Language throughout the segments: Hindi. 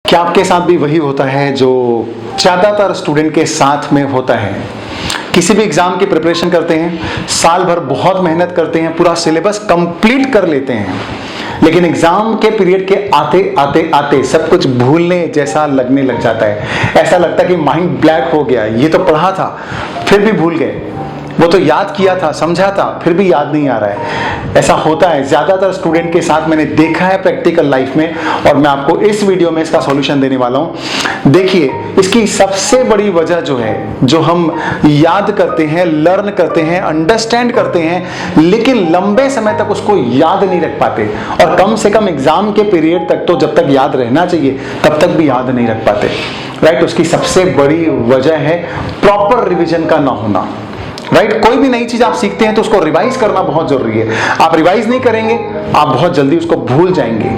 क्या आपके साथ भी वही होता है जो ज़्यादातर स्टूडेंट के साथ में होता है? किसी भी एग्जाम की प्रिपरेशन करते हैं, साल भर बहुत मेहनत करते हैं, पूरा सिलेबस कंप्लीट कर लेते हैं, लेकिन एग्जाम के पीरियड के आते आते आते सब कुछ भूलने जैसा लगने लग जाता है। ऐसा लगता है कि माइंड ब्लैंक हो गया, ये तो पढ़ा था फिर भी भूल गए, वो तो याद किया था, समझा था, फिर भी याद नहीं आ रहा है। ऐसा होता है ज्यादातर स्टूडेंट के साथ, मैंने देखा है प्रैक्टिकल लाइफ में, और मैं आपको इस वीडियो में इसका सॉल्यूशन देने वाला हूं। देखिए, इसकी सबसे बड़ी वजह जो है, जो हम याद करते हैं, लर्न करते हैं, अंडरस्टैंड करते हैं, लेकिन लंबे समय तक उसको याद नहीं रख पाते, और कम से कम एग्जाम के पीरियड तक तो जब तक याद रहना चाहिए तब तक भी याद नहीं रख पाते, राइट। उसकी सबसे बड़ी वजह है प्रॉपर रिविजन का ना होना, राइट। कोई भी नई चीज आप सीखते हैं तो उसको रिवाइज करना बहुत जरूरी है। आप रिवाइज नहीं करेंगे, आप बहुत जल्दी उसको भूल जाएंगे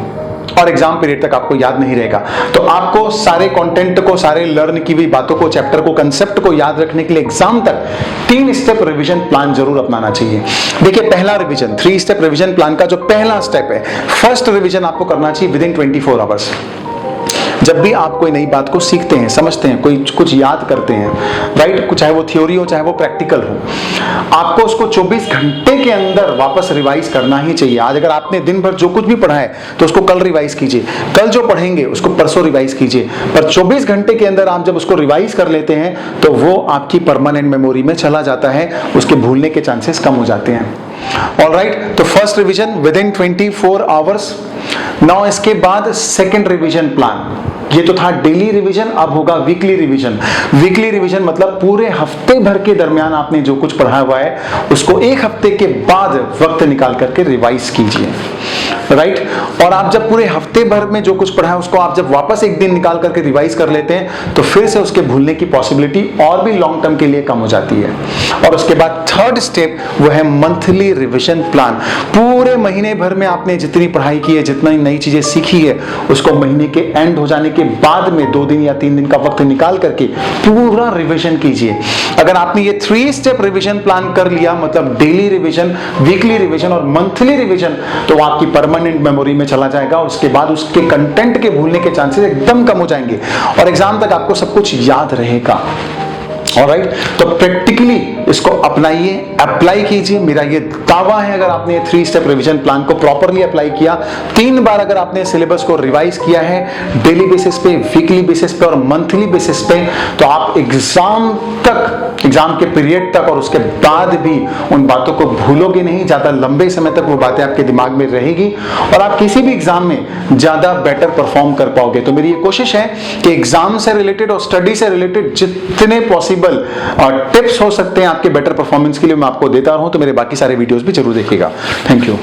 और एग्जाम पीरियड तक आपको याद नहीं रहेगा। तो आपको सारे कंटेंट को, सारे लर्न की हुई बातों को, चैप्टर को, कंसेप्ट को याद रखने के लिए एग्जाम तक 3 स्टेप रिवीजन प्लान जरूर अपनाना चाहिए। देखिए, पहला रिवीजन, 3 स्टेप रिवीजन प्लान का जो पहला स्टेप है, फर्स्ट रिवीजन आपको करना चाहिए विद इन 24 आवर्स। जब भी आप कोई नई बात को सीखते हैं, समझते हैं, कोई कुछ याद करते हैं, राइट, चाहे वो थ्योरी हो चाहे वो प्रैक्टिकल हो, आपको उसको 24 घंटे के अंदर वापस रिवाइज करना ही चाहिए। आज अगर आपने दिन भर जो कुछ भी पढ़ा है तो उसको कल रिवाइज कीजिए, कल जो पढ़ेंगे उसको परसों रिवाइज कीजिए, पर 24 घंटे के अंदर आप जब उसको रिवाइज कर लेते हैं तो वो आपकी परमानेंट मेमोरी में चला जाता है, उसके भूलने के चांसेस कम हो जाते हैं। ऑलराइट, तो first revision with in 24 hours. Now इसके बाद सेकंड रिवीजन प्लान, ये तो था डेली रिवीजन, अब होगा वीकली रिवीजन। वीकली रिवीजन मतलब पूरे हफ्ते भर के दरमियान आपने जो कुछ पढ़ा हुआ है उसको एक हफ्ते के बाद वक्त निकाल करके रिवाइज कीजिए, राइट। और आप जब पूरे हफ्ते भर में जो कुछ पढ़ा है उसको आप जब वापस एक दिन निकाल करके रिवाइज कर लेते हैं तो फिर से उसके भूलने की पॉसिबिलिटी और भी लॉन्ग टर्म के लिए कम हो जाती है। और उसके बाद थर्ड स्टेप वो है मंथली रिवीजन प्लान। पूरे महीने भर में आपने जितनी पढ़ाई की है, जितनी नई चीजें सीखी है, उसको महीने के एंड हो जाने के बाद में 2 दिन या 3 दिन का वक्त निकाल करके पूरा रिवीजन कीजिए। अगर आपने ये 3 स्टेप रिवीजन प्लान कर लिया, मतलब डेली रिवीजन, वीकली रिवीजन और मंथली रिवीजन, तो आपकी परमानेंट मेमोरी में चला जाएगा। उसके बाद उसके कंटेंट के भूलने के चांसेस एकदम कम हो जाएंगे और एग्जाम तक आपको सब कुछ याद रहेगा। ऑलराइट, तो प्रैक्टिकली इसको अपनाइए, अप्लाई कीजिए। मेरा ये दावा है, अगर आपने 3 स्टेप रिवीजन प्लान को प्रॉपरली अप्लाई किया, 3 बार अगर आपने सिलेबस को रिवाइज किया है डेली बेसिस पे, वीकली बेसिस पे और मंथली बेसिस पे, तो आप एग्जाम तक, एग्जाम के पीरियड तक और उसके बाद भी उन बातों को भूलोगे नहीं। ज्यादा लंबे समय तक वो बातें आपके दिमाग में रहेगी और आप किसी भी एग्जाम में ज्यादा बेटर परफॉर्म कर पाओगे। तो मेरी ये कोशिश है कि एग्जाम से रिलेटेड और स्टडी से रिलेटेड जितने पॉसिबल टिप्स हो सकते हैं आपके बेटर परफॉर्मेंस के लिए, मैं आपको देता रहूं। तो मेरे बाकी सारे वीडियोस भी जरूर देखिएगा। Thank you.